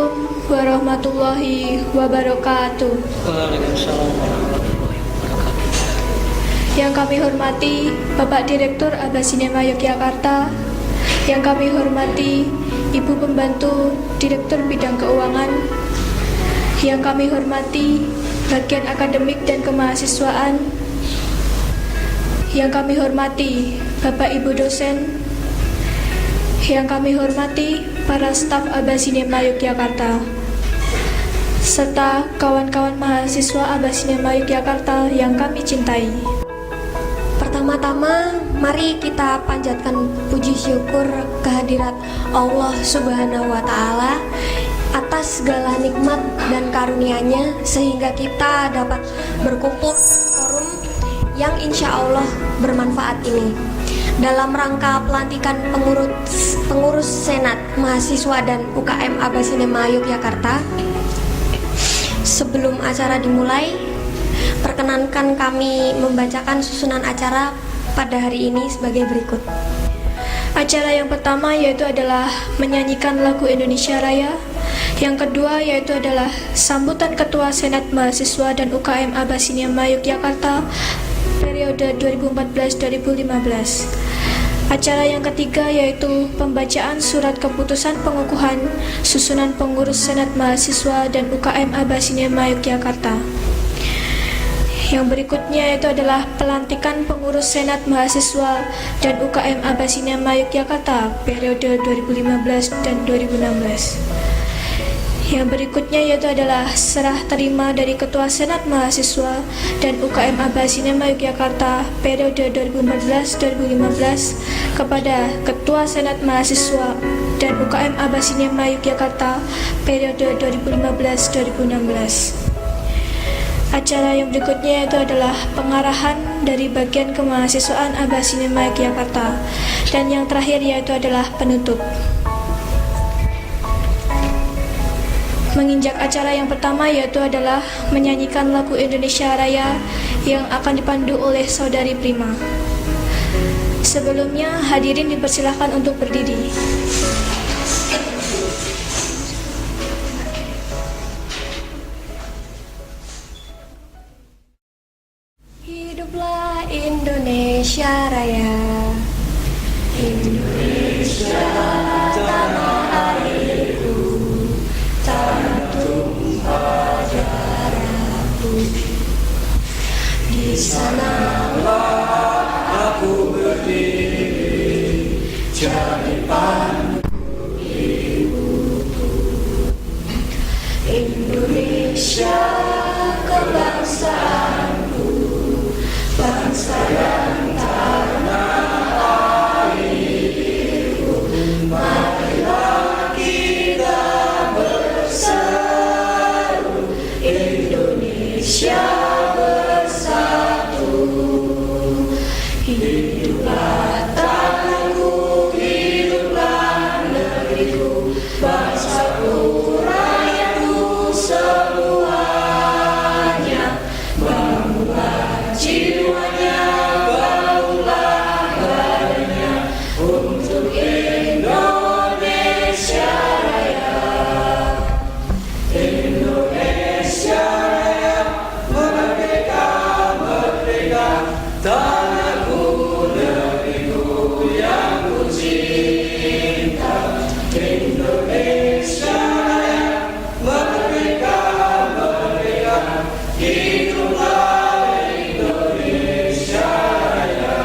Assalamualaikum warahmatullahi wabarakatuh. Waalaikumsalam warahmatullahi wabarakatuh. Yang kami hormati Bapak Direktur Aba Sinema Yogyakarta, yang kami hormati Ibu Pembantu Direktur Bidang Keuangan, yang kami hormati Bagian Akademik dan Kemahasiswaan, yang kami hormati Bapak Ibu dosen, yang kami hormati para staf Aba Sinema Yogyakarta, serta kawan-kawan mahasiswa Aba Sinema Yogyakarta yang kami cintai. Pertama-tama, mari kita panjatkan puji syukur kehadirat Allah Subhanahu wa Ta'ala atas segala nikmat dan karunia-Nya, sehingga kita dapat berkumpul forum yang insya Allah bermanfaat ini dalam rangka pelantikan pengurus Senat Mahasiswa dan UKM Aba Sinema Yogyakarta. Sebelum acara dimulai, perkenankan kami membacakan susunan acara pada hari ini sebagai berikut. Acara yang pertama yaitu adalah menyanyikan lagu Indonesia Raya. Yang kedua yaitu adalah sambutan Ketua Senat Mahasiswa dan UKM Aba Sinema Yogyakarta periode 2014-2015. Acara yang ketiga yaitu pembacaan surat keputusan pengukuhan susunan pengurus Senat Mahasiswa dan UKM Aba Sinema Yogyakarta. Yang berikutnya yaitu adalah pelantikan pengurus Senat Mahasiswa dan UKM Aba Sinema Yogyakarta periode 2015 dan 2016. Yang berikutnya yaitu adalah serah terima dari Ketua Senat Mahasiswa dan UKM Aba Sinema Yogyakarta periode 2014-2015 kepada Ketua Senat Mahasiswa dan UKM Aba Sinema Yogyakarta periode 2015-2016. Acara yang berikutnya yaitu adalah pengarahan dari bagian kemahasiswaan Aba Sinema Yogyakarta, dan yang terakhir yaitu adalah penutup. Menginjak acara yang pertama yaitu adalah menyanyikan lagu Indonesia Raya yang akan dipandu oleh Saudari Prima. Sebelumnya hadirin dipersilahkan untuk berdiri. Hiduplah Indonesia Raya, Indonesia tanah airku, tanah tumpah darahku. Di sanalah aku berdiri, jadi pandu ibuku. Indonesia kebangsaanku, bangsa yang tanah airku. Marilah kita berseru, Indonesia bersatu. Hiduplah tanahku, hiduplah negeriku, bangsaku, rakyatku semuanya. Bangunlah jiwanya, bangunlah badannya untuk Indonesia Raya. Indonesia Raya, merdeka, merdeka, tanahku, negeriku yang ku cinta. Indonesia Raya, merdeka, merdeka, hiduplah Indonesia Raya.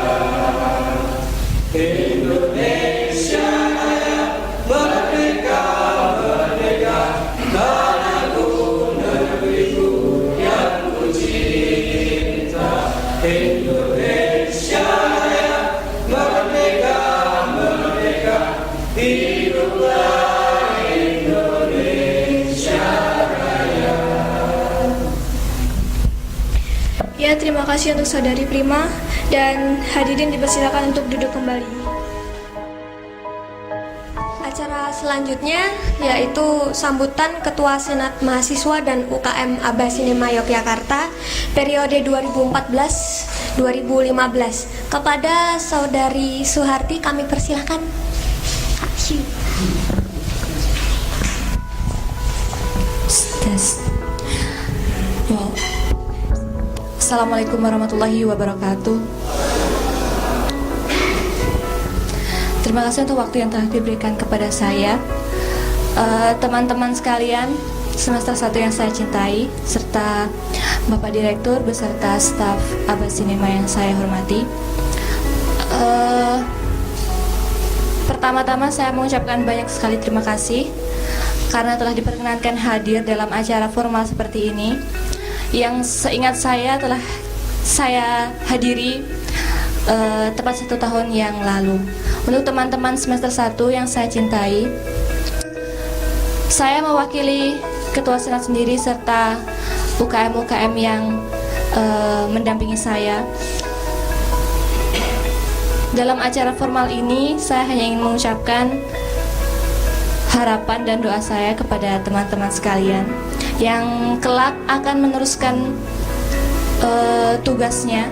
Indonesia Raya, merdeka, merdeka, tanahku, negeriku yang ku cinta. Indonesia Raya, merdeka, merdeka, hiduplah Indonesia Raya. Ya, terima kasih untuk Saudari Prima, dan hadirin dipersilakan untuk duduk kembali. Acara selanjutnya yaitu sambutan Ketua Senat Mahasiswa dan UKM Aba Sinema Yogyakarta periode 2014-2015. Kepada Saudari Suharti kami persilahkan. Tes. Wow. Assalamualaikum warahmatullahi wabarakatuh. Terima kasih untuk waktu yang telah diberikan kepada saya, teman-teman sekalian semester 1 yang saya cintai, serta Bapak Direktur beserta staf Abbas Cinema yang saya hormati. Pertama-tama saya mengucapkan banyak sekali terima kasih karena telah diperkenankan hadir dalam acara formal seperti ini yang seingat saya telah saya hadiri tepat 1 tahun yang lalu. Untuk teman-teman semester 1 yang saya cintai, saya mewakili Ketua Senat sendiri serta UKM-UKM yang mendampingi saya. Dalam acara formal ini, saya hanya ingin mengucapkan harapan dan doa saya kepada teman-teman sekalian yang kelak akan meneruskan tugasnya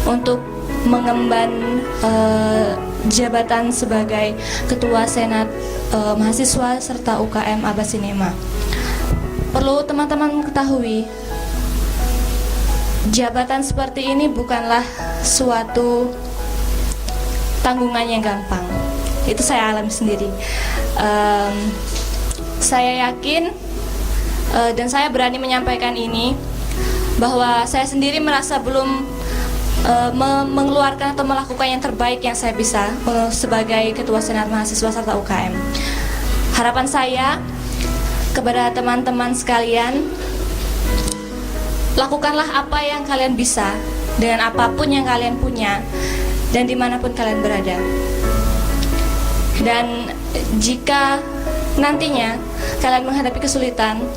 untuk mengemban jabatan sebagai Ketua Senat Mahasiswa serta UKM Abbas Cinema. Perlu teman-teman ketahui, jabatan seperti ini bukanlah suatu tanggungan yang gampang. Itu saya alami sendiri. Saya yakin dan saya berani menyampaikan ini bahwa saya sendiri merasa belum mengeluarkan atau melakukan yang terbaik yang saya bisa sebagai Ketua Senat Mahasiswa serta UKM. Harapan saya kepada teman-teman sekalian, lakukanlah apa yang kalian bisa dengan apapun yang kalian punya dan dimanapun kalian berada. Dan jika nantinya kalian menghadapi kesulitan,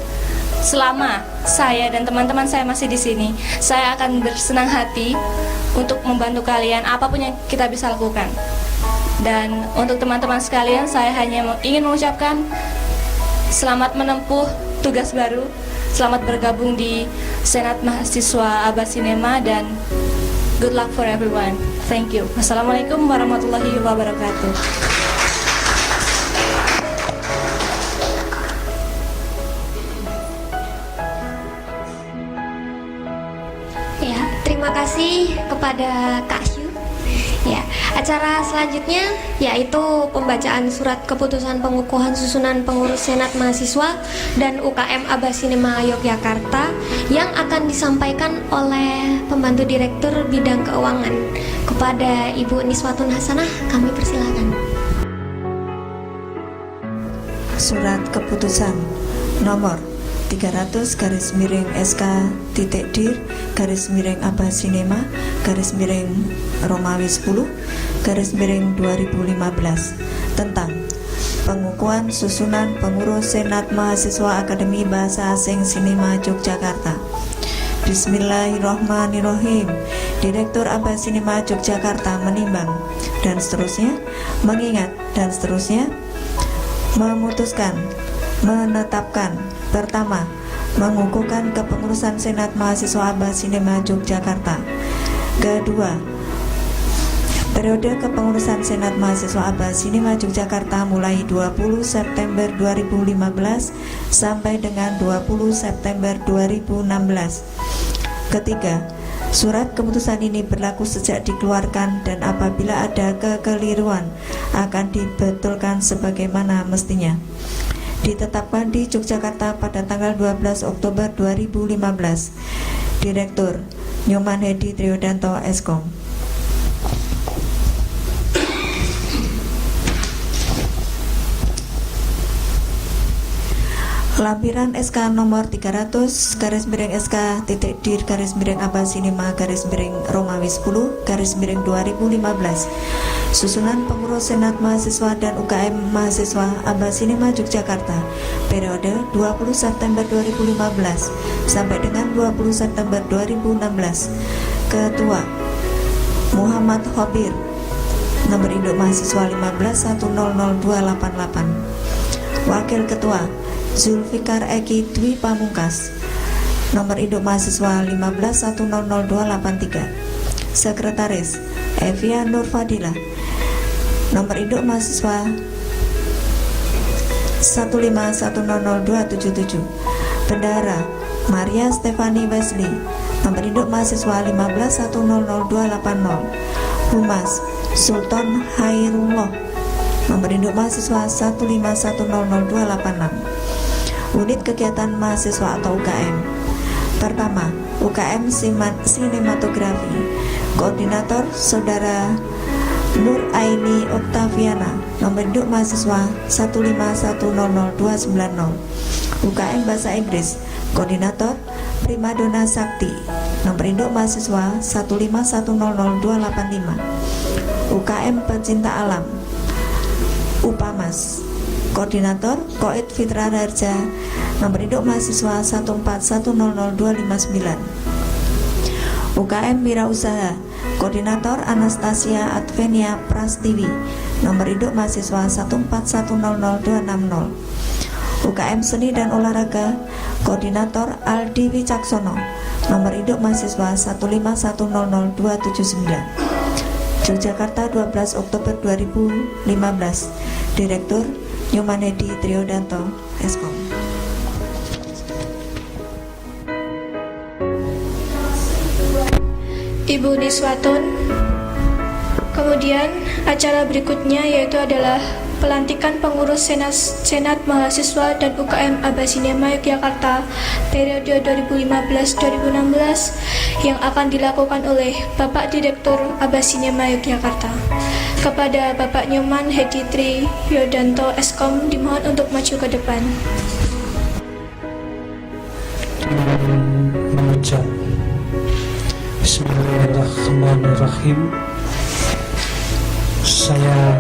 selama saya dan teman-teman saya masih di sini, saya akan bersenang hati untuk membantu kalian apapun yang kita bisa lakukan. Dan untuk teman-teman sekalian, saya hanya ingin mengucapkan selamat menempuh tugas baru, selamat bergabung di Senat Mahasiswa Abbas Cinema, dan good luck for everyone. Thank you. Wassalamualaikum warahmatullahi wabarakatuh. Ya, terima kasih kepada Kak Syu. Ya, acara selanjutnya yaitu pembacaan surat keputusan pengukuhan susunan pengurus Senat Mahasiswa dan UKM Abbas Cinema Yogyakarta yang akan disampaikan oleh pembantu direktur bidang keuangan. Kepada Ibu Niswatun Hasanah, kami persilakan. Surat keputusan nomor 300/SK.dir/Abbas Cinema Romawi 10/2015 tentang pengukuhan susunan pengurus Senat Mahasiswa Akademi Bahasa Asing Sinema Yogyakarta. Bismillahirrahmanirrahim. Direktur Abbas Cinema Yogyakarta menimbang dan seterusnya, mengingat dan seterusnya, memutuskan, menetapkan. Pertama, mengukuhkan kepengurusan Senat Mahasiswa Abbas Cinema Yogyakarta. Kedua, periode kepengurusan Senat Mahasiswa Abbas Cinema Yogyakarta mulai 20 September 2015 sampai dengan 20 September 2016. Ketiga, surat keputusan ini berlaku sejak dikeluarkan dan apabila ada kekeliruan akan dibetulkan sebagaimana mestinya. Ditetapkan di Yogyakarta pada tanggal 12 Oktober 2015. Direktur Nyoman Hedi Triodanto Eskom. Lampiran SK nomor 300/SK.dir/Abbas Cinema Romawi 10/2015. Susunan pengurus Senat Mahasiswa dan UKM Mahasiswa Abbas Cinema Yogyakarta periode 20 September 2015 sampai dengan 20 September 2016. Ketua Muhammad Khobir, nomor induk mahasiswa 15100288. Wakil Ketua Zulfikar Eki Dwi Pamungkas, nomor induk mahasiswa 15100283. Sekretaris Evia Nur Fadilah, nomor induk mahasiswa 15100277. Bendahara Maria Stefani Wesley, nomor induk mahasiswa 151000280. Humas Sultan Hairullah, nomor induk mahasiswa 151000286. Unit kegiatan mahasiswa atau UKM. Pertama, UKM Sinematografi. Koordinator Saudara Nur Aini Oktaviana, nomor induk mahasiswa 151000290. UKM Bahasa Inggris. Koordinator Primadona Sakti, nomor induk mahasiswa 151000285. UKM Pecinta Alam Upamas. Koordinator Koit Fitra Darja, nomor induk mahasiswa 141000259. UKM Wirausaha. Koordinator Anastasia Advenia Prastiwi, nomor induk mahasiswa 141000260. UKM Seni dan Olahraga. Koordinator Aldi Wicaksono, nomor induk mahasiswa 151000279. Yogyakarta 12 Oktober 2015. Direktur Nyomanedi Triodanto, Eskom. Ibu Niswatun. Kemudian acara berikutnya yaitu adalah pelantikan pengurus Senat Mahasiswa dan UKM Abasinema Yogyakarta periode 2015-2016 yang akan dilakukan oleh Bapak Direktur Abasinema Yogyakarta. Kepada Bapak Nyoman Hedi Triodanto Eskom dimohon untuk maju ke depan. Mengucap Bismillahirrahmanirrahim. Saya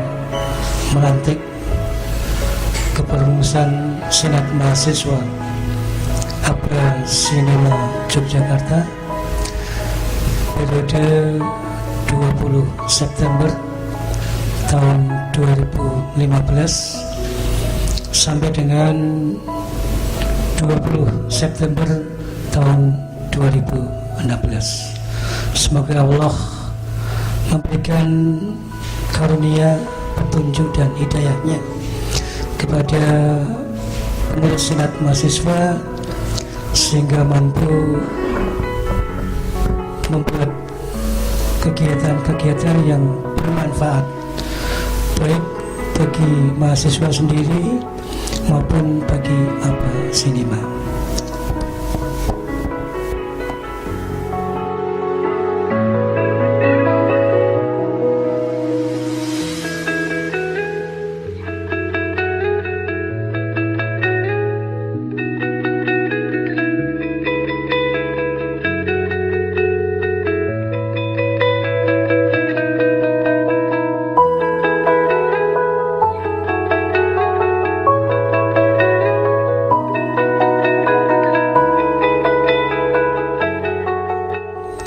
melantik kepengurusan Senat Mahasiswa Abasinema Yogyakarta periode 20 September tahun 2015 sampai dengan 20 September tahun 2016. Semoga Allah memberikan karunia, petunjuk dan hidayahnya kepada pengurus Senat Mahasiswa sehingga mampu membuat kegiatan-kegiatan yang bermanfaat baik bagi mahasiswa sendiri maupun bagi Abasinema.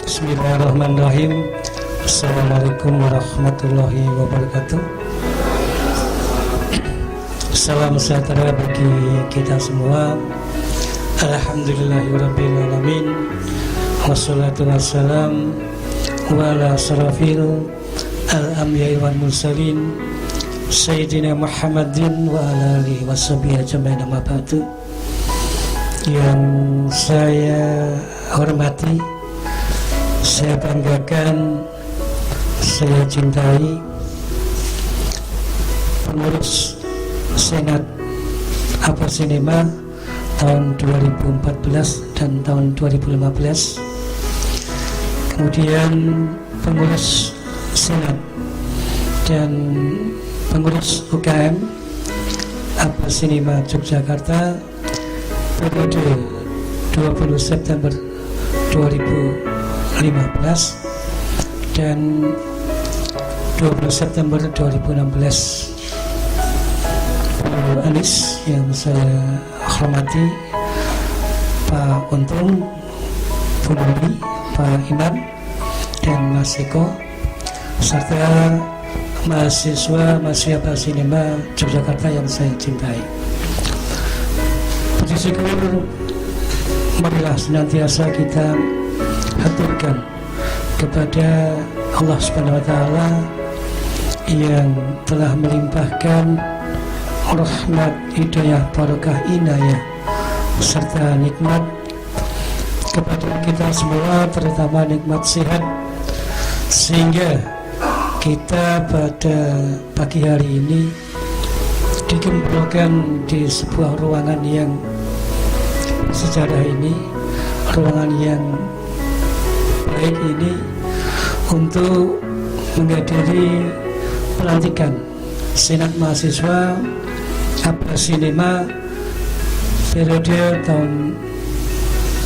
Bismillahirrahmanirrahim. Assalamualaikum warahmatullahi wabarakatuh. Salam sejahtera bagi kita semua. Alhamdulillahirrabbilalamin. Wassalatu wassalam wa ala sarafil al-amyai wal mursalin Sayyidina Muhammadin wa ala alihi washabihi ajma'in, amma ba'du. Yang saya hormati, saya banggakan, saya cintai pengurus Senat Abasinema tahun 2014 dan tahun 2015, kemudian pengurus Senat dan pengurus UKM Abasinema Yogyakarta periode 20 September 2015 dan 20 September 2016. Pak Anis yang saya hormati, Pak Untung, Bu Nuri, Pak Imam dan Mas Eko, serta mahasiswa Abasinema Yogyakarta yang saya cintai. Puji syukur marilah senantiasa kita haturkan kepada Allah Subhanahu wa taala yang telah melimpahkan rahmat, hidayah, barakah, inayah serta nikmat kepada kita semua, terutama nikmat sehat, sehingga kita pada pagi hari ini dikumpulkan di sebuah ruangan yang sejarah ini, ruangan yang baik ini, untuk menghadiri pelantikan Senat Mahasiswa Abbas Cinema periode tahun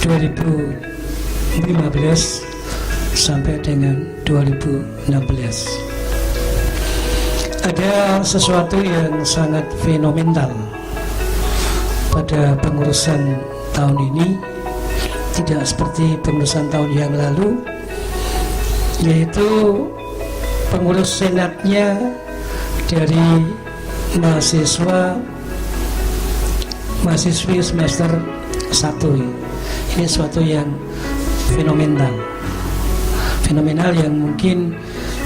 2015 sampai dengan 2016. Ada sesuatu yang sangat fenomenal pada pengurusan tahun ini, tidak seperti pengurusan tahun yang lalu, yaitu pengurus senatnya dari mahasiswi semester 1. Ini suatu yang fenomenal yang mungkin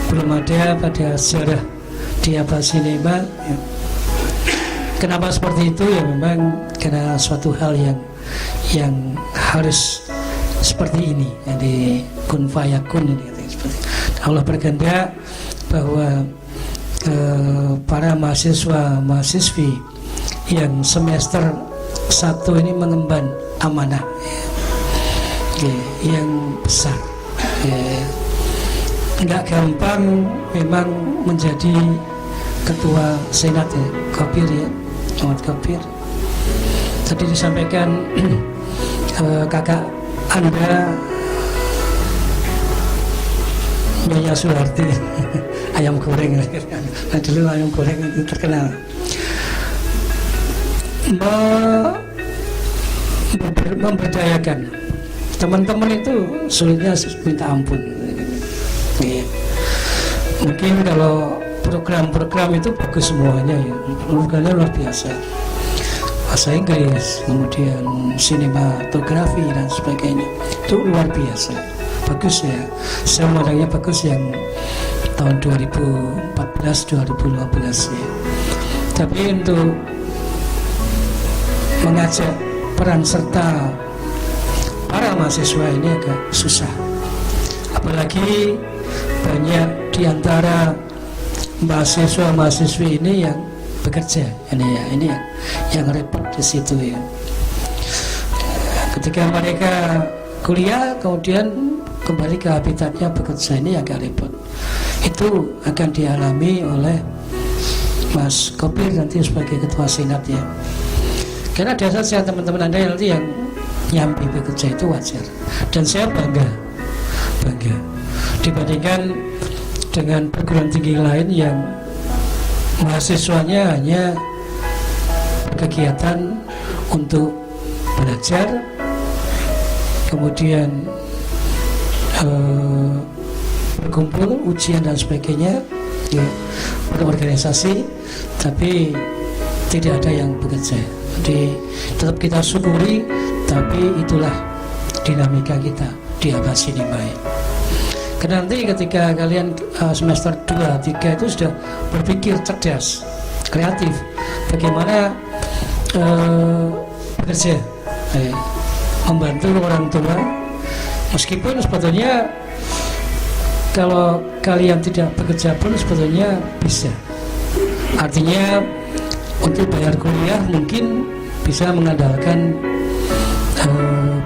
belum ada pada sejarah di Abbas Cinema. Kenapa seperti itu? Ya memang karena suatu hal yang harus seperti ini, jadi kun fayakun ini. Allah berkehendak bahwa para mahasiswi yang semester 1 ini mengemban amanah yang besar. Enggak gampang memang menjadi ketua senat ya, Kopir ya, Muhammad Kopir. Tadi disampaikan kakak Anda Nyonya Suharti ayam goreng. Nah, dulu ayam goreng itu terkenal. Memberdayakan teman-teman itu sulitnya minta ampun. Mungkin kalau program-program itu bagus semuanya ya, programnya luar biasa, bahasa Inggris, kemudian sinematografi dan sebagainya, itu luar biasa, bagus ya. Saya memandangnya bagus yang tahun 2014-2015 ya. Tapi untuk mengajak peran serta para mahasiswa ini agak susah, apalagi banyak diantara mahasiswa-mahasiswi ini yang bekerja, ini yang repot di situ ya. Ketika mereka kuliah kemudian kembali ke habitatnya bekerja, ini agak repot. Itu akan dialami oleh Mas Kopir nanti sebagai ketua senat ya. Karena ada saja teman-teman Anda nanti yang nyambi bekerja itu wajar, dan saya bangga dibandingkan dengan perguruan tinggi lain yang mahasiswanya hanya kegiatan untuk belajar, kemudian berkumpul, ujian dan sebagainya ya, berorganisasi, tapi tidak ada yang bekerja. Jadi tetap kita syukuri, tapi itulah dinamika kita di Abbas Cinema. Karena nanti ketika kalian semester 2, 3 itu sudah berpikir cerdas, kreatif, bagaimana bekerja, membantu orang tua, meskipun sebetulnya kalau kalian tidak bekerja pun sebetulnya bisa. Artinya untuk bayar kuliah mungkin bisa mengandalkan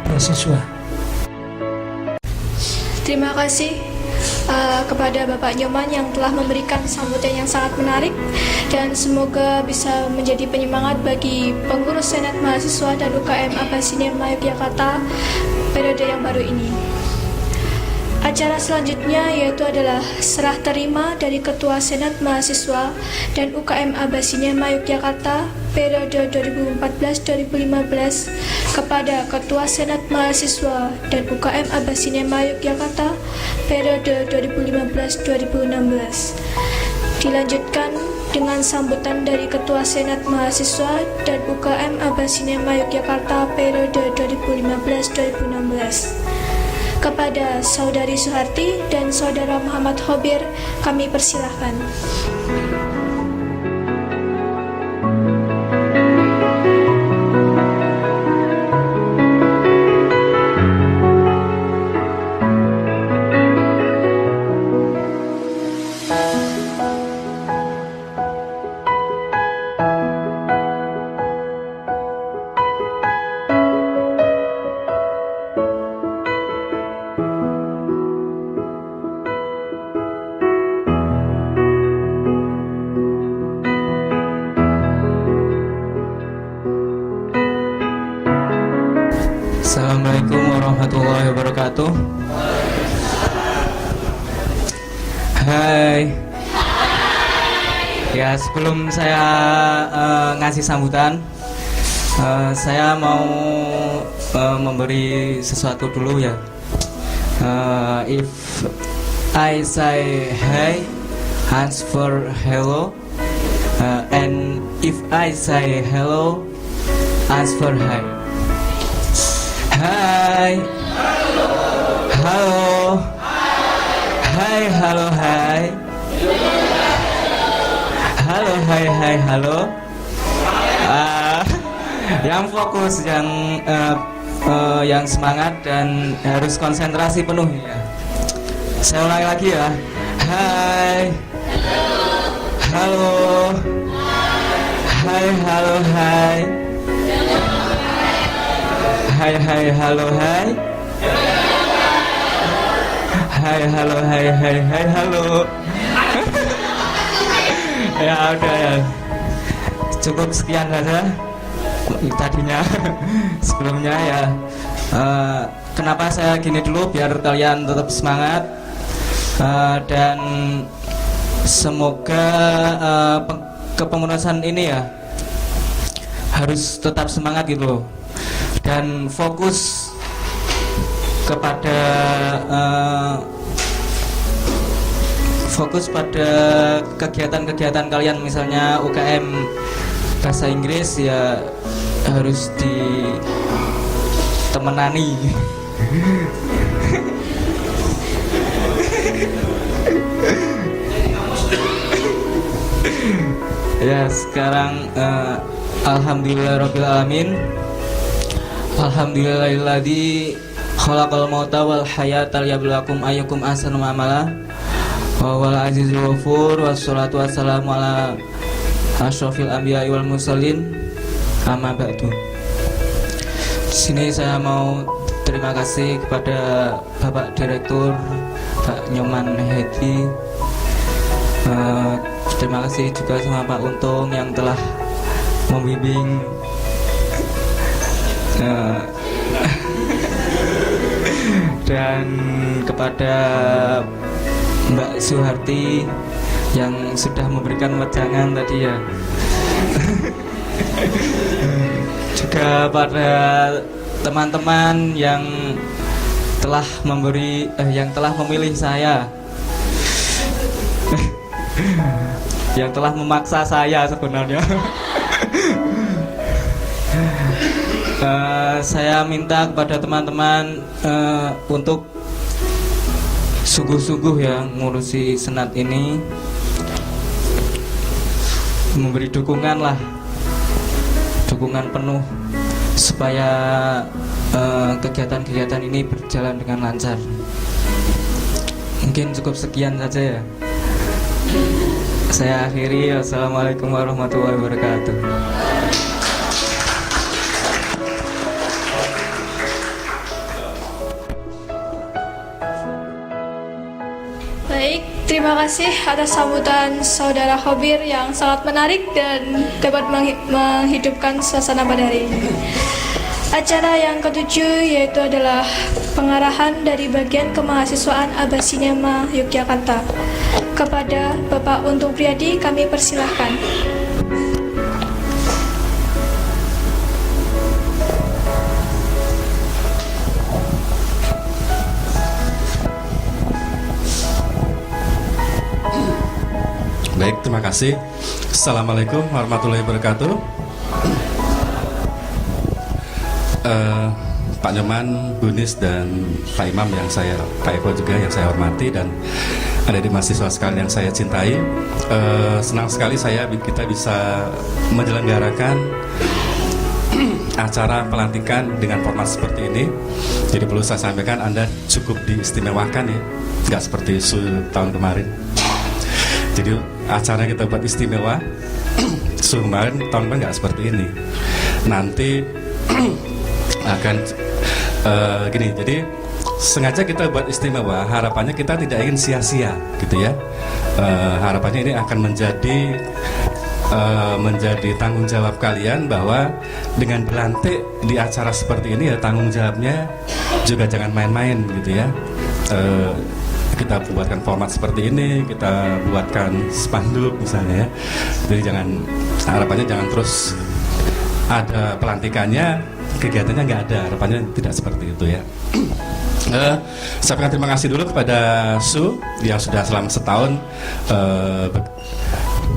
beasiswa. Terima kasih kepada Bapak Nyoman yang telah memberikan sambutan yang sangat menarik, dan semoga bisa menjadi penyemangat bagi pengurus Senat Mahasiswa dan UKM Abbas Cinema Yogyakarta periode yang baru ini. Acara selanjutnya yaitu adalah serah terima dari Ketua Senat Mahasiswa dan UKM Abbas Cinema Yogyakarta periode 2014-2015 kepada Ketua Senat Mahasiswa dan UKM Abbas Cinema Yogyakarta periode 2015-2016. Dilanjutkan dengan sambutan dari Ketua Senat Mahasiswa dan UKM Abbas Cinema Yogyakarta periode 2015-2016. Kepada Saudari Suharti dan Saudara Muhammad Khobir, kami persilahkan. Assalamualaikum warahmatullahi wabarakatuh. Hai. Ya, sebelum saya ngasih sambutan, saya mau memberi sesuatu dulu ya. If I say hi, answer hello. And if I say hello, answer hi. Hai. Halo. Hai, halo, hai. Halo, hai, hai, halo. Yang fokus, yang semangat dan harus konsentrasi penuh ya. Saya ulangi lagi ya. Hai. Halo. Hai, halo, hai. Hai, hai, halo, hai. Hai, halo, hai, hai, hai, halo. Ya udah ya. Cukup sekian saja tadinya. Sebelumnya ya. Kenapa saya gini dulu biar kalian tetap semangat. Dan semoga kepengurusan ini ya harus tetap semangat gitu loh. Dan fokus kepada fokus pada kegiatan-kegiatan kalian, misalnya UKM bahasa Inggris ya harus ditemenani. Ya sekarang alhamdulillahirobbilalamin. Alhamdulillahilladzi khalaqal mauta wal hayata liyabluwakum ayyukum ahsanu amala. Wa wal azizul ghafur wassalatu wassalamu ala asyrofil anbiya'i wal mursalin. Amma ba'du. Sini saya mau terima kasih kepada Bapak Direktur Pak Nyoman Hedi. Terima kasih juga sama Pak Untung yang telah membimbing dan kepada Mbak Suharti yang sudah memberikan wejangan tadi ya. Juga pada teman-teman yang telah memilih saya, yang telah memaksa saya sebenarnya. Saya minta kepada teman-teman untuk sungguh-sungguh ya ngurusi senat ini, memberi dukungan penuh supaya kegiatan-kegiatan ini berjalan dengan lancar. Mungkin cukup sekian saja ya. Saya akhiri. Assalamualaikum warahmatullahi wabarakatuh. Baik, terima kasih atas sambutan Saudara Khobir yang sangat menarik dan dapat menghidupkan suasana pada hari ini. Acara yang ketujuh yaitu adalah pengarahan dari bagian kemahasiswaan Abasinema Yogyakarta. Kepada Bapak Untung Priyadi kami persilahkan. Baik, terima kasih. Assalamualaikum warahmatullahi wabarakatuh. Pak Nyoman, Bu Nis, dan Pak Imam Pak Eko juga yang saya hormati, dan adik-adik mahasiswa sekalian yang saya cintai. Senang sekali kita bisa menyelenggarakan acara pelantikan dengan format seperti ini. Jadi perlu saya sampaikan, Anda cukup diistimewakan ya, nggak seperti tahun kemarin. Jadi acaranya kita buat istimewa. Kemarin tahun kemarin nggak seperti ini. Nanti akan gini. Jadi sengaja kita buat istimewa. Harapannya kita tidak ingin sia-sia, gitu ya. Harapannya ini akan menjadi menjadi tanggung jawab kalian bahwa dengan dilantik di acara seperti ini ya tanggung jawabnya juga jangan main-main gitu ya. Kita buatkan format seperti ini, kita buatkan spanduk misalnya ya. Jadi harapannya jangan terus ada pelantikannya, kegiatannya nggak ada, harapannya tidak seperti itu ya. Saya akan terima kasih dulu kepada Su yang sudah selama setahun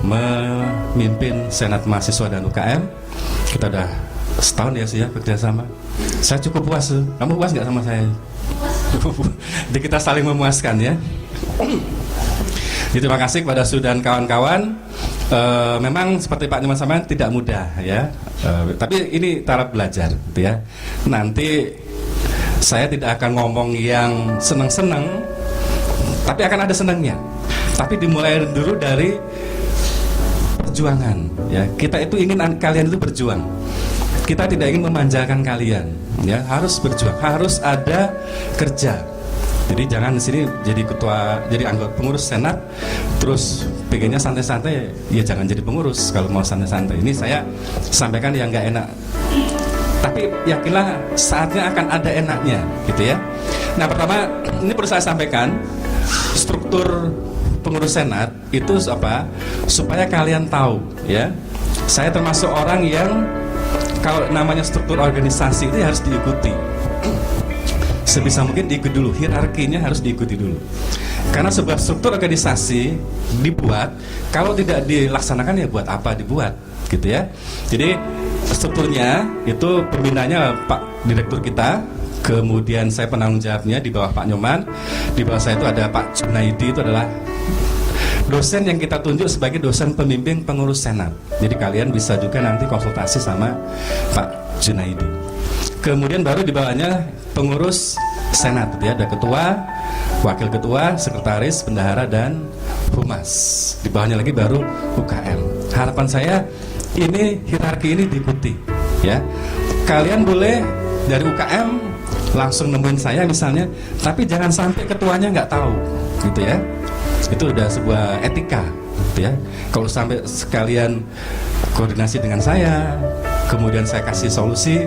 memimpin Senat Mahasiswa dan UKM. Kita udah setahun ya sih ya bekerjasama. Saya cukup puas Su. Kamu puas nggak sama saya? Jadi kita saling memuaskan ya. Terima kasih kepada Su dan kawan-kawan. Memang seperti Pak Nyoman sampaikan tidak mudah ya. Tapi ini taraf belajar gitu ya. Nanti saya tidak akan ngomong yang senang-senang, tapi akan ada senangnya. Tapi dimulai dulu dari perjuangan ya. Kita itu ingin kalian itu berjuang. Kita tidak ingin memanjakan kalian ya, harus berjuang, harus ada kerja. Jadi jangan di sini jadi ketua, jadi anggota pengurus senat terus pengennya santai-santai, ya jangan jadi pengurus kalau mau santai-santai. Ini saya sampaikan yang nggak enak. Tapi yakinlah saatnya akan ada enaknya gitu ya. Nah, pertama ini perlu saya sampaikan struktur pengurus senat itu apa? Supaya kalian tahu ya. Saya termasuk orang yang kalau namanya struktur organisasi itu harus diikuti. Sebisa mungkin diikuti dulu, hierarkinya harus diikuti dulu. Karena sebuah struktur organisasi dibuat, kalau tidak dilaksanakan ya buat apa dibuat, gitu ya. Jadi strukturnya itu pembinanya Pak Direktur kita, kemudian saya penanggung jawabnya di bawah Pak Nyoman, di bawah saya itu ada Pak Junaidi, itu adalah dosen yang kita tunjuk sebagai dosen pembimbing pengurus senat. Jadi kalian bisa juga nanti konsultasi sama Pak Junaidi. Kemudian baru di bawahnya pengurus senat, ya ada ketua, wakil ketua, sekretaris, bendahara dan humas. Di bawahnya lagi baru UKM. Harapan saya ini hierarki ini diikuti, ya. Kalian boleh dari UKM langsung nemuin saya misalnya, tapi jangan sampai ketuanya nggak tahu, gitu ya. Itu udah sebuah etika, gitu ya. Kalau sampai sekalian koordinasi dengan saya, kemudian saya kasih solusi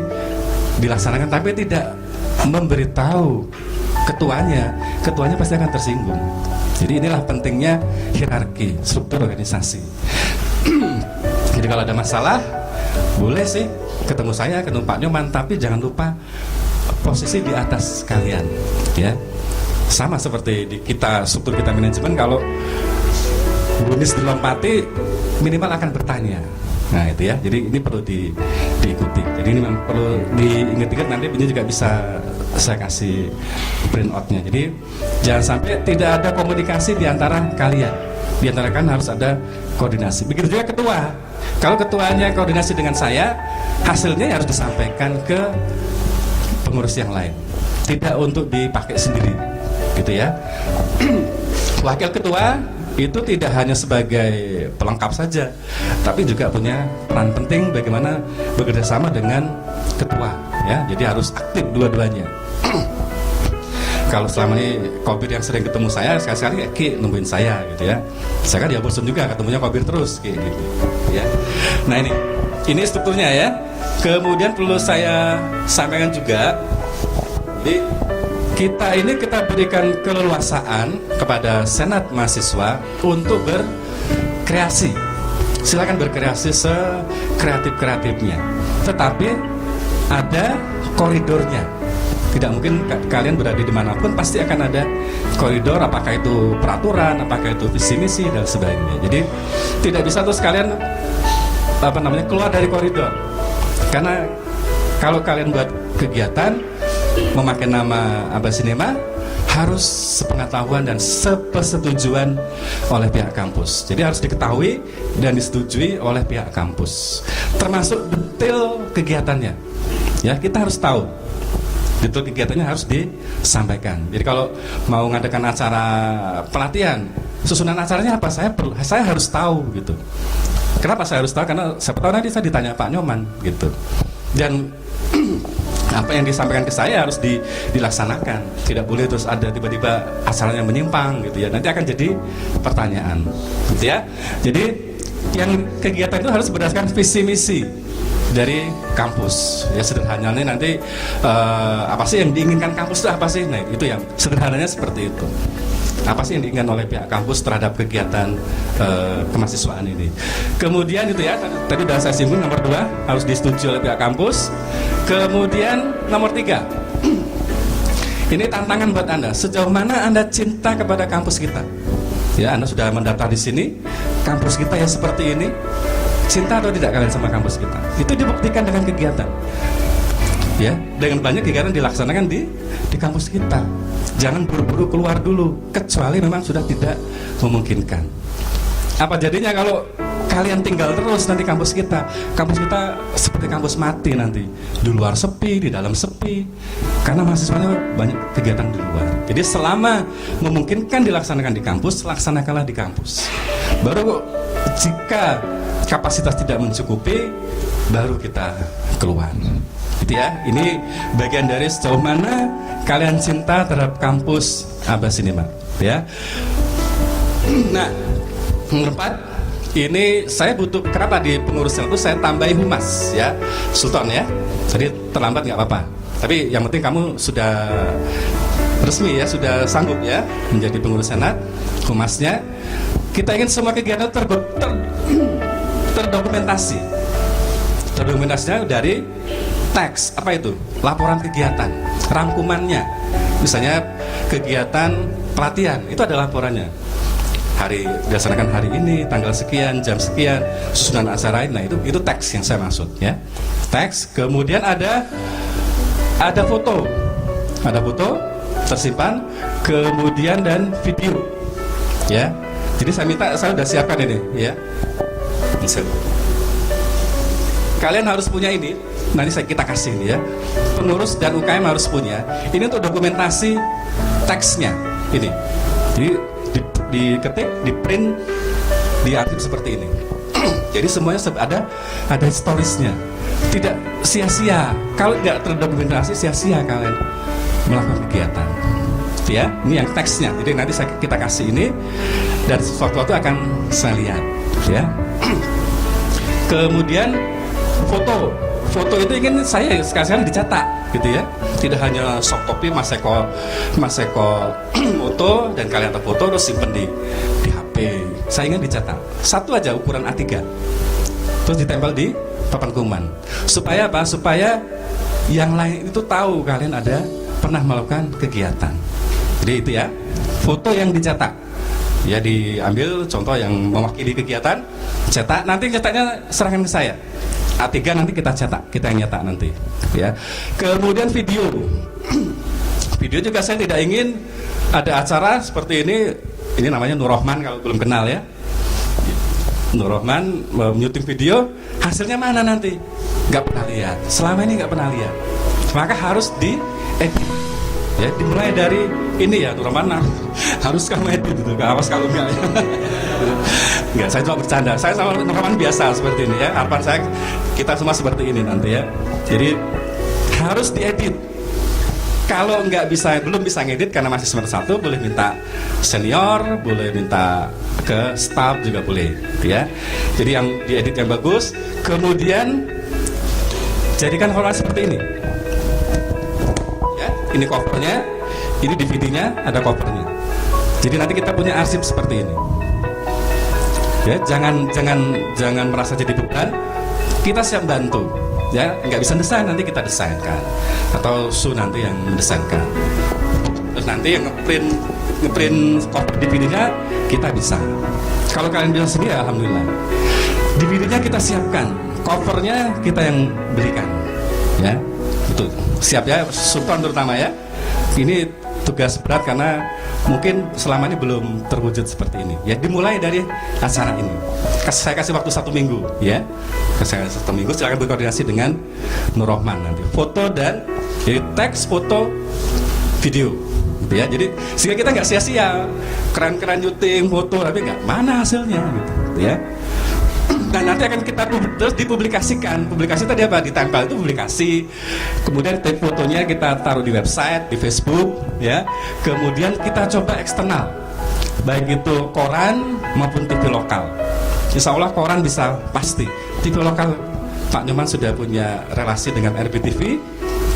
dilaksanakan, tapi tidak memberitahu ketuanya pasti akan tersinggung. Jadi inilah pentingnya hierarki, struktur organisasi. Jadi kalau ada masalah, boleh sih ketemu saya, ketemu Pak Nyoman, tapi jangan lupa posisi di atas kalian, ya. Sama seperti di kita, struktur kita manajemen, kalau bonus dilompati minimal akan bertanya. Nah itu ya, jadi ini perlu diikuti. Jadi ini memang perlu diingat-ingat, nanti punya juga bisa saya kasih print out-nya. Jadi jangan sampai tidak ada komunikasi di antara kalian. Di antara kan harus ada koordinasi. Begitu juga ketua. Kalau ketuanya koordinasi dengan saya, hasilnya harus disampaikan ke pengurus yang lain. Tidak untuk dipakai sendiri, gitu ya. Wakil ketua itu tidak hanya sebagai pelengkap saja, tapi juga punya peran penting bagaimana bekerja sama dengan ketua, ya. Jadi harus aktif dua-duanya. Kalau selama ini Kobir yang sering ketemu saya, sekali-sekali Ki nungguin saya, gitu ya. Saya kan ya bosan juga ketemunya Kobir terus, kayak gitu, ya. Nah ini strukturnya ya. Kemudian perlu saya sampaikan juga, jadi kita berikan keleluasaan kepada Senat Mahasiswa untuk berkreasi. Silakan berkreasi sekreatif-kreatifnya. Tetapi ada koridornya. Tidak mungkin kalian berada dimanapun, pasti akan ada koridor, apakah itu peraturan, apakah itu visi misi dan sebagainya. Jadi tidak bisa terus kalian keluar dari koridor. Karena kalau kalian buat kegiatan memakai nama Abasinema harus sepengetahuan dan sepersetujuan oleh pihak kampus. Jadi harus diketahui dan disetujui oleh pihak kampus. Termasuk detail kegiatannya. Ya, kita harus tahu. Detail kegiatannya harus disampaikan. Jadi kalau mau ngadakan acara pelatihan, susunan acaranya apa? Saya harus tahu gitu. Kenapa saya harus tahu? Karena siapa tahu nanti saya ditanya Pak Nyoman gitu. Dan apa yang disampaikan ke saya harus dilaksanakan. Tidak boleh terus ada tiba-tiba acaranya menyimpang gitu ya. Nanti akan jadi pertanyaan gitu ya. Jadi yang kegiatan itu harus berdasarkan visi misi dari kampus. Ya sederhananya nanti apa sih yang diinginkan kampus itu apa sih? Nah itu yang sederhananya seperti itu. Apa sih yang diinginkan oleh pihak kampus terhadap kegiatan kemahasiswaan ini? Kemudian itu ya tadi sudah saya singgung, nomor 2 harus disetujui oleh pihak kampus. Kemudian nomor 3 ini tantangan buat Anda. Sejauh mana Anda cinta kepada kampus kita? Ya, Anda sudah mendaftar di sini, kampus kita yang seperti ini. Cinta atau tidak kalian sama kampus kita? Itu dibuktikan dengan kegiatan. Ya, dengan banyak kegiatan dilaksanakan di kampus kita. Jangan buru-buru keluar dulu, kecuali memang sudah tidak memungkinkan. Apa jadinya kalau kalian tinggal terus nanti kampus kita seperti kampus mati nanti, di luar sepi, di dalam sepi, karena mahasiswanya banyak kegiatan di luar. Jadi selama memungkinkan dilaksanakan di kampus, laksanakanlah di kampus. Baru jika kapasitas tidak mencukupi, baru kita keluar. Gitu ya. Ini bagian dari sejauh mana kalian cinta terhadap kampus Aba Sinema. Ya. Nah, nomor 4. Ini saya butuh, kenapa di pengurusan itu saya tambahi humas ya, Sultan ya. Jadi terlambat nggak apa-apa. Tapi yang penting kamu sudah resmi ya, sudah sanggup ya menjadi pengurus senat, humasnya. Kita ingin semua kegiatan terdokumentasi. Terdokumentasinya dari teks, apa itu? Laporan kegiatan, rangkumannya. Misalnya kegiatan pelatihan, itu ada laporannya. Hari dilaksanakan hari ini, tanggal sekian, jam sekian, susunan acara ini. Nah itu teks yang saya maksud ya. Teks, kemudian ada foto tersimpan, kemudian dan video ya. Jadi saya udah siapkan ini ya. Kalian harus punya ini, nanti kita kasih ini ya. Pengurus dan UKM harus punya. Ini untuk dokumentasi teksnya ini. Jadi diketik, di print, diarsip seperti ini. Jadi semuanya ada historisnya. Tidak sia-sia. Kalau tidak terdokumentasi, sia-sia kalian melakukan kegiatan. Ya, ini yang teksnya. Jadi nanti kita kasih ini dan suatu-suatu akan saya lihat. Ya. Kemudian foto itu ingin saya sekali-sekali dicetak, gitu ya. Tidak hanya soft copy Mas Eko foto dan kalian foto terus simpen di HP. Saya ingin dicetak satu aja ukuran A3, terus ditempel di papan pengumuman. Supaya apa? Supaya yang lain itu tahu kalian ada pernah melakukan kegiatan. Jadi itu ya, foto yang dicetak. Ya diambil contoh yang mewakili kegiatan, cetak. Nanti cetaknya serahkan ke saya. A3 nanti kita cetak, kita yang nyetak nanti ya. Kemudian video juga saya tidak ingin ada acara seperti ini namanya Nur Rahman kalau belum kenal ya. Nur Rahman menyuting video, hasilnya mana nanti? Nggak pernah lihat, selama ini nggak pernah lihat, maka harus diedit ya. Dimulai dari ini ya, Nur Rahman harus kamu edit itu, awas kalau enggak ya. Enggak, saya cuma bercanda. Saya sama teman-teman biasa seperti ini ya. Harapan saya kita semua seperti ini nanti ya. Jadi harus diedit. Kalau belum bisa ngedit karena masih semester 1, boleh minta senior, boleh minta ke staff juga boleh, ya. Jadi yang diedit yang bagus. Kemudian jadikan format seperti ini. Ya, ini covernya, ini DVD-nya, ada covernya. Jadi nanti kita punya arsip seperti ini. Ya, jangan merasa jadi beban. Kita siap bantu. Ya, nggak bisa desain nanti kita desainkan atau nanti yang mendesainkan. Terus nanti yang ngeprint cover DVD-nya kita bisa. Kalau kalian bisa sendiri, alhamdulillah. DVD-nya kita siapkan, covernya kita yang belikan. Ya, itu siap ya, Sultan terutama ya. Ini tugas berat karena mungkin selama ini belum terwujud seperti ini. Ya, dimulai dari acara ini. Saya kasih waktu 1 minggu, ya. Saya kasih 1 minggu, silakan berkoordinasi dengan Nur Rahman nanti. Foto dan jadi teks, foto, video, gitu ya. Jadi sehingga kita nggak sia-sia, keren-keren syuting, foto, tapi nggak mana hasilnya, gitu, ya. Dan nanti akan kita terus dipublikasikan. Publikasi tadi apa? Ditempel itu publikasi. Kemudian fotonya kita taruh di website, di Facebook, ya. Kemudian kita coba eksternal, baik itu koran maupun TV lokal. Insya Allah koran bisa pasti. TV lokal Pak Nyoman sudah punya relasi dengan RBTV,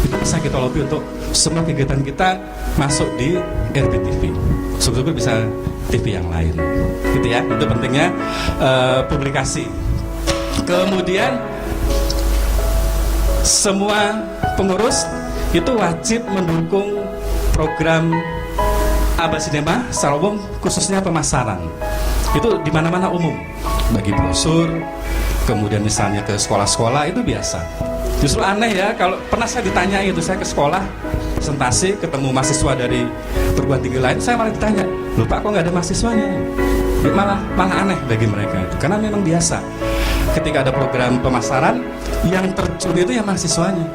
itu bisa kita lobby untuk semua kegiatan kita masuk di RBTV. Syukur-syukur bisa TV yang lain, gitu ya. Itu pentingnya publikasi. Kemudian semua pengurus itu wajib mendukung program Aba Sinema secara umum, khususnya pemasaran. Itu di mana-mana umum, bagi brosur, kemudian misalnya ke sekolah-sekolah itu biasa. Justru aneh ya, kalau pernah saya ditanya itu, saya ke sekolah presentasi ketemu mahasiswa dari perguruan tinggi lain, saya malah ditanya, "Loh Pak, kok nggak ada mahasiswanya?" Malah aneh bagi mereka itu, karena memang biasa. Ketika ada program pemasaran, yang terjun itu ya mahasiswanya.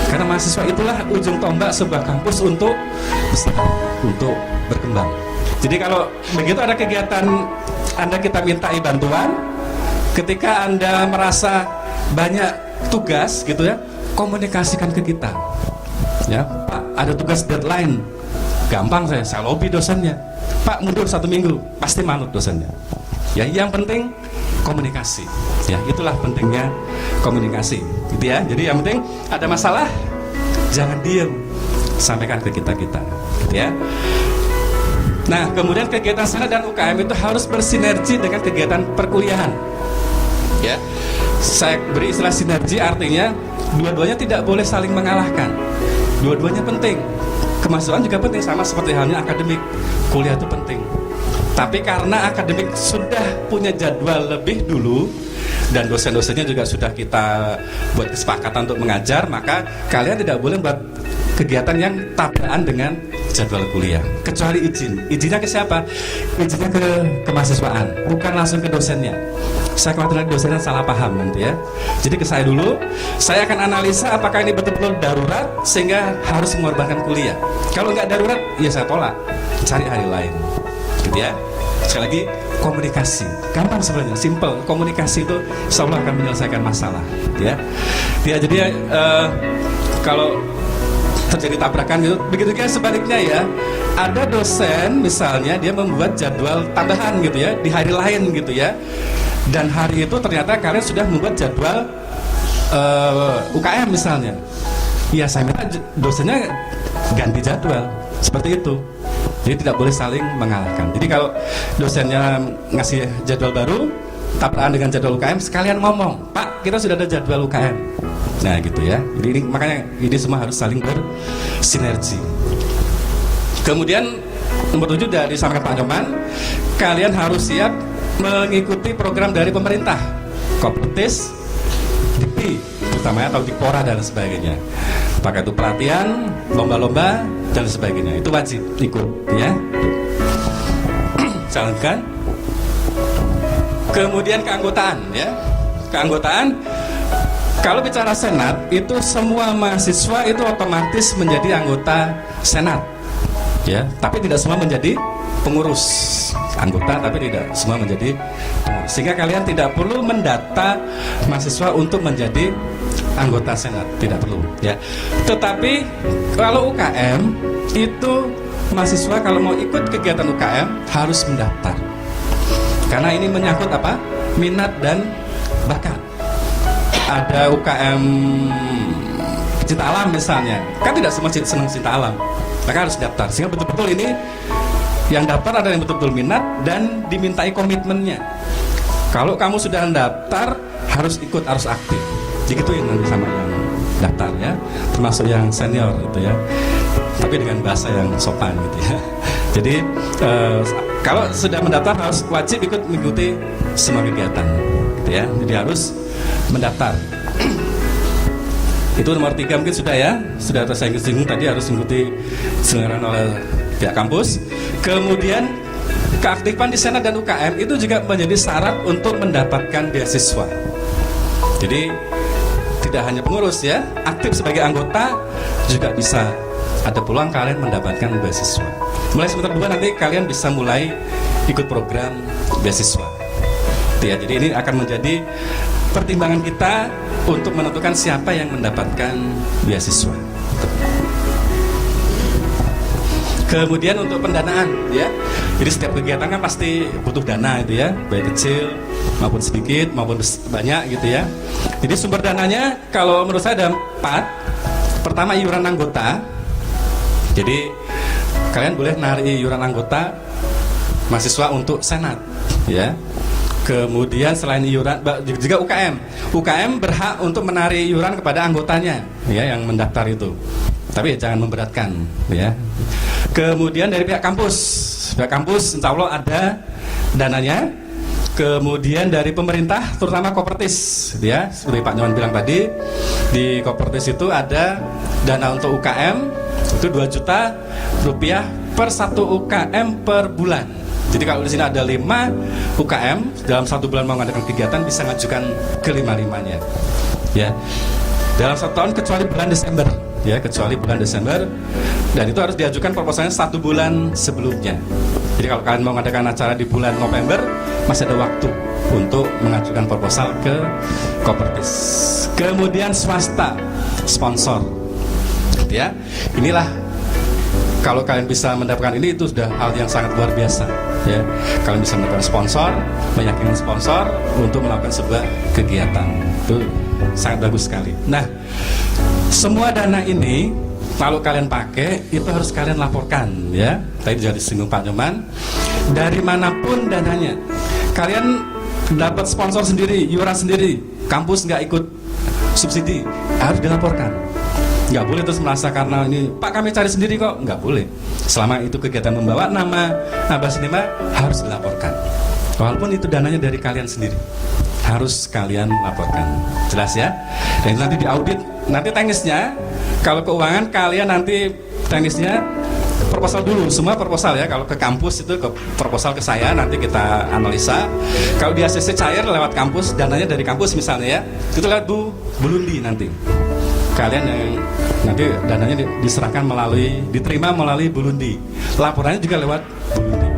Karena mahasiswa itulah ujung tombak sebuah kampus untuk berkembang. Jadi kalau begitu ada kegiatan Anda kita mintai bantuan, ketika Anda merasa banyak tugas gitu ya, komunikasikan ke kita. Ya, Pak, ada tugas deadline. Gampang saya lobby dosennya. Pak, mundur 1 minggu, pasti manut dosennya. Ya, yang penting komunikasi. Ya, itulah pentingnya komunikasi. Gitu ya. Jadi yang penting ada masalah, jangan diem, sampaikan ke kita. Gitu ya. Nah, kemudian kegiatan senat dan UKM itu harus bersinergi dengan kegiatan perkuliahan. Ya, saya beri istilah sinergi, artinya dua-duanya tidak boleh saling mengalahkan. Dua-duanya penting. Kemahasiswaan juga penting, sama seperti halnya akademik. Kuliah itu penting. Tapi karena akademik sudah punya jadwal lebih dulu dan dosen-dosennya juga sudah kita buat kesepakatan untuk mengajar, maka kalian tidak boleh buat kegiatan yang tabrakan dengan jadwal kuliah, kecuali izin. Izinnya ke siapa? Izinnya ke kemahasiswaan, bukan langsung ke dosennya. Saya khawatir dosennya salah paham nanti ya. Jadi ke saya dulu, saya akan analisa apakah ini betul-betul darurat sehingga harus mengorbankan kuliah. Kalau nggak darurat, ya saya tolak, cari hari lain. Gitu ya. Sekali lagi, komunikasi gampang sebenarnya, simple. Komunikasi itu insya Allah akan menyelesaikan masalah. Ya, jadi kalau terjadi tabrakan gitu, begitu kan sebaliknya ya. Ada dosen misalnya dia membuat jadwal tambahan gitu ya di hari lain gitu ya, dan hari itu ternyata kalian sudah membuat jadwal UKM misalnya. Ya saya minta dosennya ganti jadwal seperti itu. Jadi tidak boleh saling mengalahkan. Jadi kalau dosennya ngasih jadwal baru, tabrakan dengan jadwal UKM, sekalian ngomong, Pak, kita sudah ada jadwal UKM. Nah gitu ya. Jadi makanya ini semua harus saling bersinergi. Kemudian nomor 7 dari disampaikan Pak Nyoman, kalian harus siap mengikuti program dari pemerintah, Koptis, DIPI, utamanya atau Dipora dan sebagainya. Pakai itu pelatihan, lomba-lomba dan sebagainya, itu wajib ikut ya. Jalankan. Kemudian keanggotaan ya. Keanggotaan, kalau bicara senat itu semua mahasiswa itu otomatis menjadi anggota senat ya, tapi tidak semua menjadi pengurus. Anggota tapi tidak semua menjadi pengurus. Sehingga kalian tidak perlu mendata mahasiswa untuk menjadi anggota senat, tidak perlu ya. Tetapi kalau UKM itu mahasiswa kalau mau ikut kegiatan UKM harus mendaftar. Karena ini menyangkut apa? Minat dan bakat. Ada UKM cinta alam misalnya, kan tidak semua senang cinta alam, maka harus daftar. Sehingga betul-betul ini yang daftar ada yang betul-betul minat dan dimintai komitmennya. Kalau kamu sudah daftar harus ikut, harus aktif. Digituin nanti sama yang daftar ya, termasuk yang senior gitu ya, tapi dengan bahasa yang sopan gitu ya. Jadi kalau sudah mendaftar harus wajib ikut mengikuti semua kegiatan gitu ya. Jadi harus mendaftar. Itu nomor 3 mungkin sudah ya, sudah saya singgung tadi, harus mengikuti diselenggarakan oleh pihak kampus. Kemudian keaktifan di senat dan UKM itu juga menjadi syarat untuk mendapatkan beasiswa. Jadi tidak hanya pengurus ya, aktif sebagai anggota juga bisa ada peluang kalian mendapatkan beasiswa. Mulai semester 2 nanti kalian bisa mulai ikut program beasiswa. Ya, jadi ini akan menjadi pertimbangan kita untuk menentukan siapa yang mendapatkan beasiswa. Kemudian untuk pendanaan ya. Jadi setiap kegiatan kan pasti butuh dana itu ya, baik kecil maupun sedikit maupun banyak gitu ya. Jadi sumber dananya kalau menurut saya ada 4. Pertama, iuran anggota. Jadi kalian boleh narik iuran anggota mahasiswa untuk senat ya. Kemudian selain iuran juga UKM berhak untuk menarik iuran kepada anggotanya ya yang mendaftar itu. Tapi jangan memberatkan ya. Kemudian dari pihak kampus insya Allah ada dananya. Kemudian dari pemerintah terutama Kopertis ya, seperti Pak Nyoman bilang tadi, di Kopertis itu ada dana untuk UKM itu 2 juta rupiah per 1 UKM per bulan. Jadi kalau di sini ada 5 UKM dalam 1 bulan mau mengadakan kegiatan bisa ngajukan ke 5-5-nya ya. Dalam 1 tahun kecuali bulan Desember ya, dan itu harus diajukan proposalnya 1 bulan sebelumnya. Jadi kalau kalian mau mengadakan acara di bulan November masih ada waktu untuk mengajukan proposal ke Kopertis. Kemudian swasta sponsor ya, inilah kalau kalian bisa mendapatkan ini itu sudah hal yang sangat luar biasa ya. Kalian bisa mendapatkan sponsor, meyakinkan sponsor untuk melakukan sebuah kegiatan, itu sangat bagus sekali. Nah, semua dana ini kalau kalian pakai itu harus kalian laporkan ya. Tadi sudah disinggung Pak Nyoman, dari manapun dananya. Kalian dapat sponsor sendiri, iuran sendiri, kampus nggak ikut subsidi, harus dilaporkan. Nggak boleh terus merasa karena ini Pak kami cari sendiri kok, nggak boleh. Selama itu kegiatan membawa nama Abasinema harus dilaporkan. Walaupun itu dananya dari kalian sendiri, harus kalian laporkan. Jelas ya? Dan nanti diaudit, nanti teknisnya kalau keuangan kalian nanti teknisnya proposal dulu, semua proposal ya. Kalau ke kampus itu ke proposal ke saya, nanti kita analisa. Kalau di ACC cair lewat kampus, dananya dari kampus misalnya ya, itu lewat Bu Lundi nanti. Kalian yang nanti dananya diserahkan diterima melalui Bu Lundi. Laporannya juga lewat Bu Lundi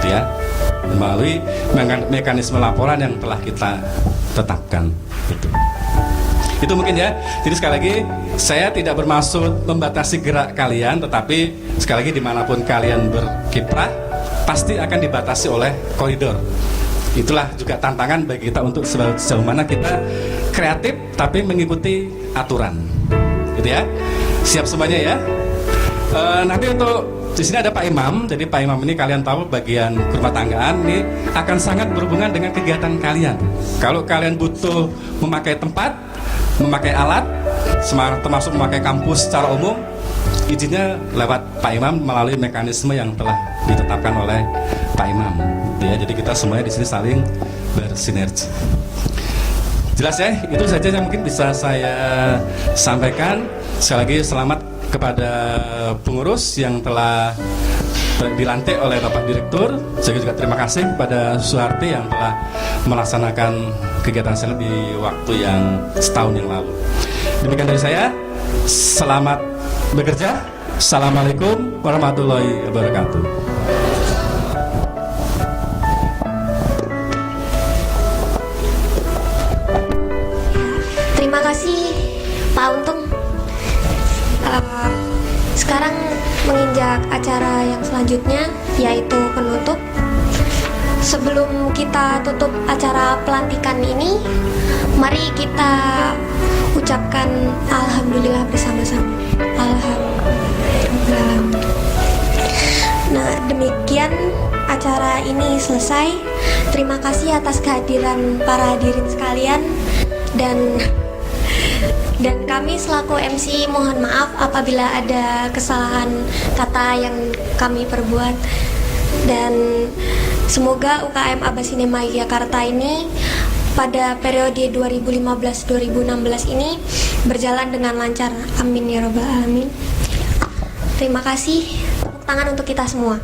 ya, melalui mekanisme laporan yang telah kita tetapkan itu mungkin ya. Jadi sekali lagi saya tidak bermaksud membatasi gerak kalian, tetapi sekali lagi dimanapun kalian berkiprah pasti akan dibatasi oleh koridor. Itulah juga tantangan bagi kita untuk sejauh mana kita kreatif tapi mengikuti aturan gitu ya. Siap semuanya ya. Nanti untuk di sini ada Pak Imam. Jadi Pak Imam ini kalian tahu bagian rumah tanggaan ini akan sangat berhubungan dengan kegiatan kalian. Kalau kalian butuh memakai tempat, memakai alat, termasuk memakai kampus secara umum, izinnya lewat Pak Imam melalui mekanisme yang telah ditetapkan oleh Pak Imam. Ya, jadi kita semuanya di sini saling bersinergi. Jelas ya, itu saja yang mungkin bisa saya sampaikan. Sekali lagi selamat kepada pengurus yang telah dilantik oleh Bapak Direktur. Saya juga terima kasih kepada Suharti yang telah melaksanakan kegiatan saya di waktu yang setahun yang lalu. Demikian dari saya, selamat bekerja. Assalamualaikum warahmatullahi wabarakatuh. Terima kasih Pak Untung. Sekarang menginjak acara yang selanjutnya, yaitu penutup. Sebelum kita tutup acara pelantikan ini, mari kita ucapkan alhamdulillah bersama-sama. Alhamdulillah. Nah, demikian acara ini selesai. Terima kasih atas kehadiran para hadirin sekalian, dan kami selaku MC mohon maaf apabila ada kesalahan kata yang kami perbuat, dan semoga UKM Abasinema Yogyakarta ini pada periode 2015-2016 ini berjalan dengan lancar. Amin ya robbal alamin. Terima kasih. Tepuk tangan untuk kita semua.